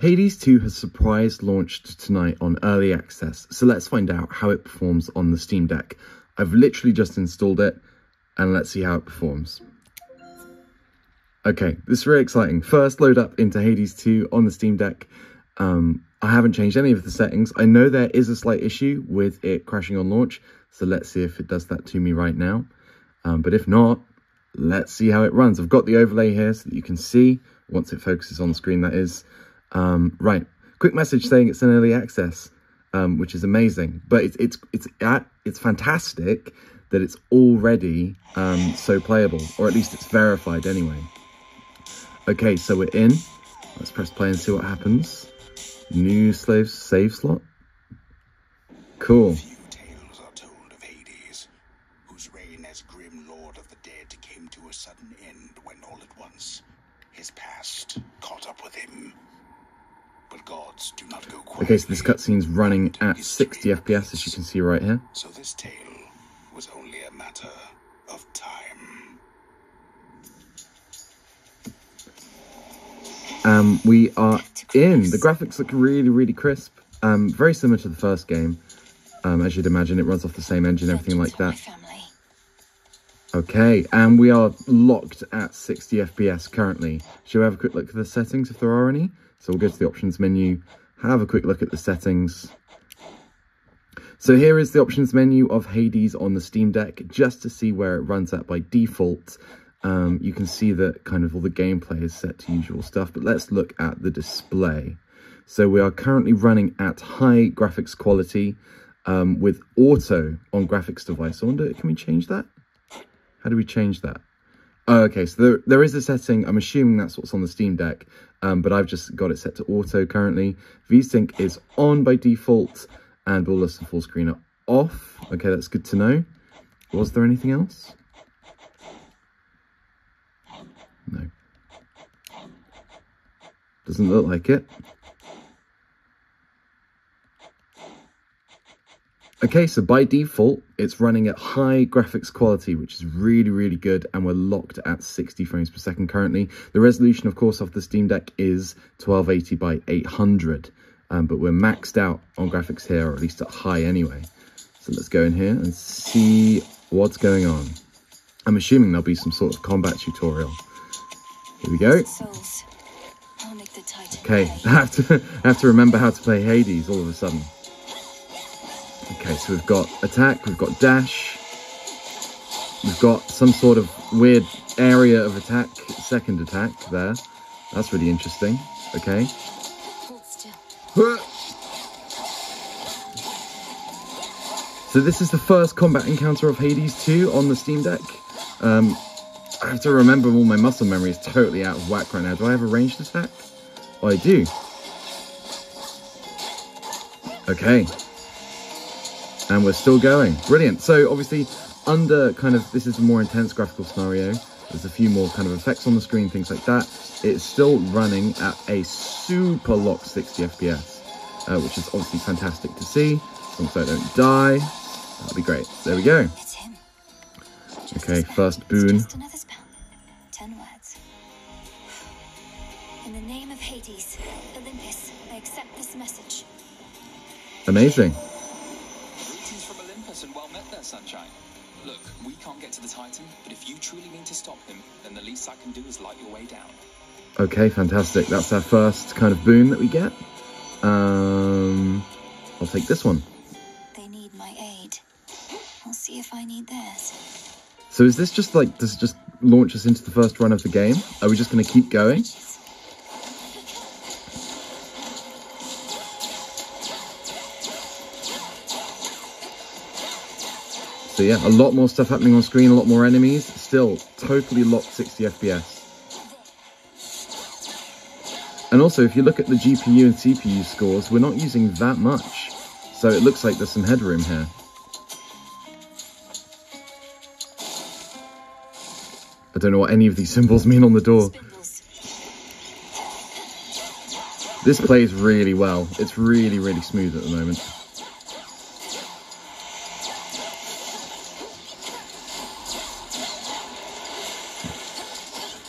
Hades 2 has surprise launched tonight on early access, so let's find out how it performs on the Steam Deck. I've literally just installed it, and let's see how it performs. Okay, this is really exciting. First load up into Hades 2 on the Steam Deck. I haven't changed any of the settings. I know there is a slight issue with it crashing on launch, so let's see if it does that to me right now. But if not, let's see how it runs. I've got the overlay here so that you can see once it focuses on the screen, that is. Right, quick message saying it's in early access, which is amazing. But it's fantastic that it's already so playable, or at least it's verified anyway. Okay, so we're in. Let's press play and see what happens. New save slot. Cool. Few tales are told of Hades, whose reign as grim lord of the dead came to a sudden end when all at once his past caught up with him. But gods do not go quietly. Okay, so this cutscene's running at 60 FPS, as you can see right here. So this tale was only a matter of time. We are in. The graphics look really, really crisp. Very similar to the first game. As you'd imagine, it runs off the same engine, everything like that. Okay, and we are locked at 60 FPS currently. Shall we have a quick look at the settings if there are any? So we'll go to the options menu, have a quick look at the settings. So here is the options menu of Hades on the Steam Deck, just to see where it runs at by default. You can see that kind of all the gameplay is set to usual stuff, but let's look at the display. So we are currently running at high graphics quality with auto on graphics device. I wonder, can we change that? How do we change that? Oh, okay, so there is a setting. I'm assuming that's what's on the Steam Deck, but I've just got it set to auto currently. VSync is on by default, and borderless and full screen are off. Okay, that's good to know. Was there anything else? No. Doesn't look like it. Okay, so by default, it's running at high graphics quality, which is really, really good, and we're locked at 60 frames per second currently. The resolution, of course, of the Steam Deck is 1280 by 800, but we're maxed out on graphics here, or at least at high anyway. So let's go in here and see what's going on. I'm assuming there'll be some sort of combat tutorial. Here we go. Okay, I have to remember how to play Hades all of a sudden. Okay, so we've got attack, we've got dash, we've got some sort of weird area of attack, second attack there. That's really interesting. Okay. So this is the first combat encounter of Hades 2 on the Steam Deck. I have to remember, all my muscle memory is totally out of whack right now. Do I have a ranged attack? Oh, I do. Okay. And we're still going. Brilliant. So obviously under kind of, this is a more intense graphical scenario. There's a few more kind of effects on the screen, things like that. It's still running at a super locked 60 FPS, which is obviously fantastic to see. As long as I don't die, that'll be great. There we go. Okay, first boon. 10 words. In the name of Hades, Olympus, I accept this message. Amazing. Greetings from Olympus and well met there, sunshine. Look, we can't get to the Titan, but if you truly mean to stop him, then the least I can do is light your way down. Okay, fantastic. That's our first kind of boon that we get. I'll take this one. They need my aid. I'll see if I need theirs. So is this just like, does it just launch us into the first run of the game? Are we just going to keep going? So yeah, a lot more stuff happening on screen, a lot more enemies. Still, totally locked 60 FPS. And also, if you look at the GPU and CPU scores, we're not using that much. So it looks like there's some headroom here. I don't know what any of these symbols mean on the door. This plays really well. It's really, really smooth at the moment.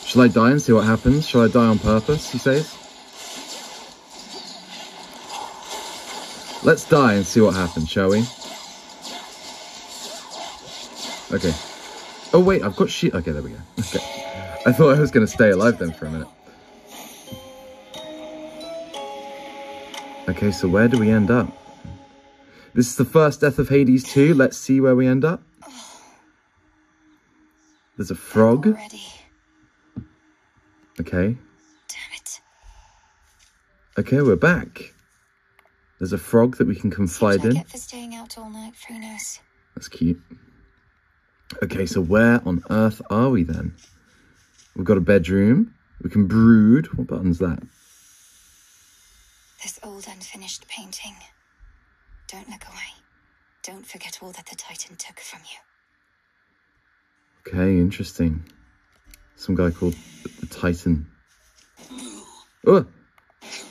Shall I die and see what happens? Shall I die on purpose, he says? Let's die and see what happens, shall we? Okay. Oh wait, I've got shield. Okay, there we go. Okay. I thought I was going to stay alive then for a minute. Okay, so where do we end up? This is the first death of Hades 2. Let's see where we end up. There's a frog. Okay. Damn it. Okay, we're back. There's a frog that we can confide in. Get for staying out all night, who knows? That's cute. Okay, so where on earth are we then? We've got a bedroom. We can brood. What button's that? This old unfinished painting. Don't look away. Don't forget all that the Titan took from you. Okay, interesting. Some guy called the Titan. Oh! Who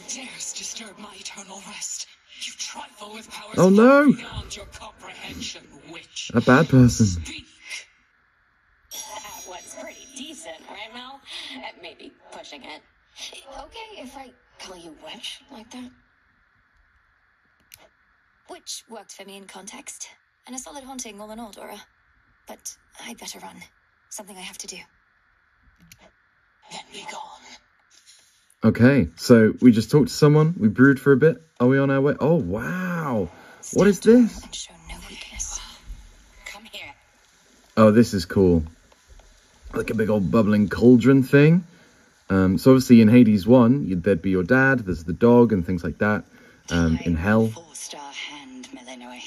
dares disturb my eternal rest? You trifle with powers Oh no! beyond your comprehension, witch. A bad person. Speak. That was pretty decent, right, Mel? Maybe pushing it. Okay, if I call you witch like that? Which worked for me in context. And a solid haunting all in all, Dora. But I'd better run. Something I have to do. Then be gone. Okay, so we just talked to someone. We brewed for a bit. Are we on our way? Oh, wow. What is this? And show no weakness. Come here. Oh, this is cool. Like a big old bubbling cauldron thing. So obviously in Hades 1, there'd be your dad, there's the dog and things like that. In hell. 4-star hand, Millenoi.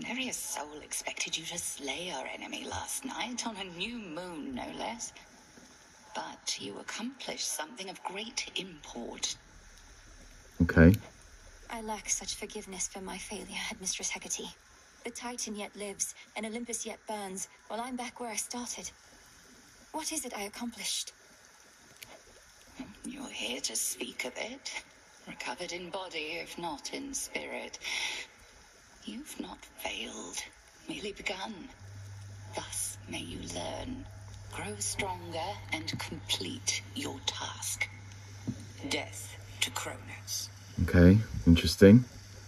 Nary a soul expected you to slay our enemy last night on a new moon, no less. But you accomplished something of great import. Okay. I lack such forgiveness for my failure, Headmistress Hecate. The Titan yet lives, and Olympus yet burns, while I'm back where I started. What is it I accomplished? You're here to speak of it. Recovered in body, if not in spirit. You've not failed, merely begun. Thus may you learn, grow stronger, and complete your task. Death to Kronos. Okay, interesting.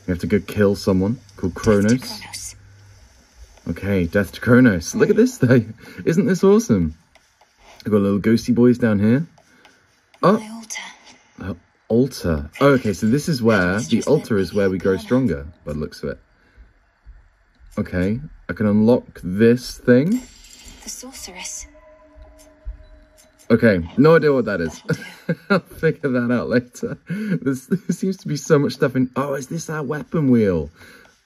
We have to go kill someone called Kronos. Death to Kronos. Okay, death to Kronos. Look at this though. Isn't this awesome? We've got little ghosty boys down here. Oh, My altar. altar. Oh, okay, so this is where, the altar is where we grow stronger, by the looks of it. Okay, I can unlock this thing. The sorceress. Okay, no idea what that is. I'll figure that out later. There seems to be so much stuff in... Oh, is this our weapon wheel?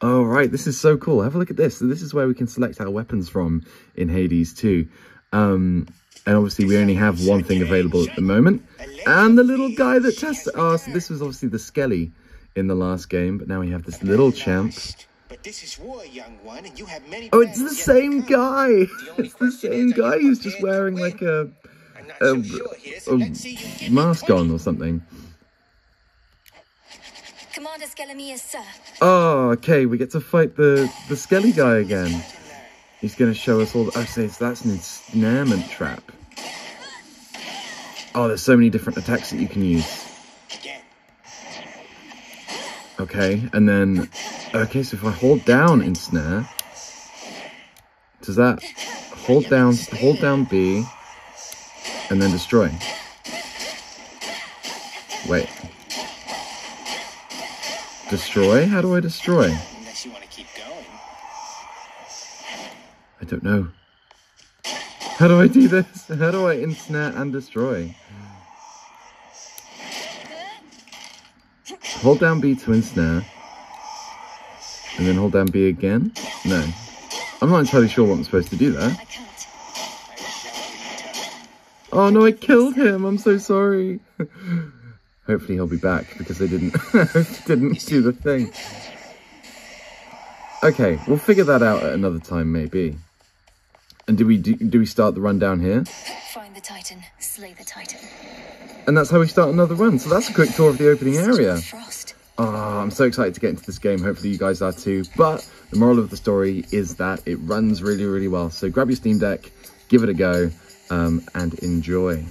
Oh, right, this is so cool. Have a look at this. So this is where we can select our weapons from in Hades 2. And obviously we only have one thing available at the moment. And the little guy that tested... Oh, so this was obviously the Skelly in the last game. But now we have this little champ. But this is war, young one, and you have many Oh, it's the same guy. It's the same guy who's just wearing like a mask on or something. Commander Skelemius, sir. Oh, okay, we get to fight the Skelly guy again. He's going to show us all... Oh, so that's an ensnarement trap. Oh, there's so many different attacks that you can use. Okay, and then... Okay, so if I hold down ensnare... Does that... Hold down B... And then destroy. Wait. Destroy? How do I destroy? Unless you want to keep going. I don't know. How do I do this? How do I ensnare and destroy? Hold down B to ensnare. And then hold down B again? No. I'm not entirely sure what I'm supposed to do there. I can't. Oh no, I killed him. I'm so sorry. Hopefully he'll be back because I didn't do the thing. Okay, we'll figure that out at another time maybe. And do we start the run down here? Find the Titan, slay the Titan. And that's how we start another run. So that's a quick tour of the opening area. Frost. Oh, I'm so excited to get into this game. Hopefully you guys are too. But the moral of the story is that it runs really, really well. So grab your Steam Deck, give it a go. And enjoy.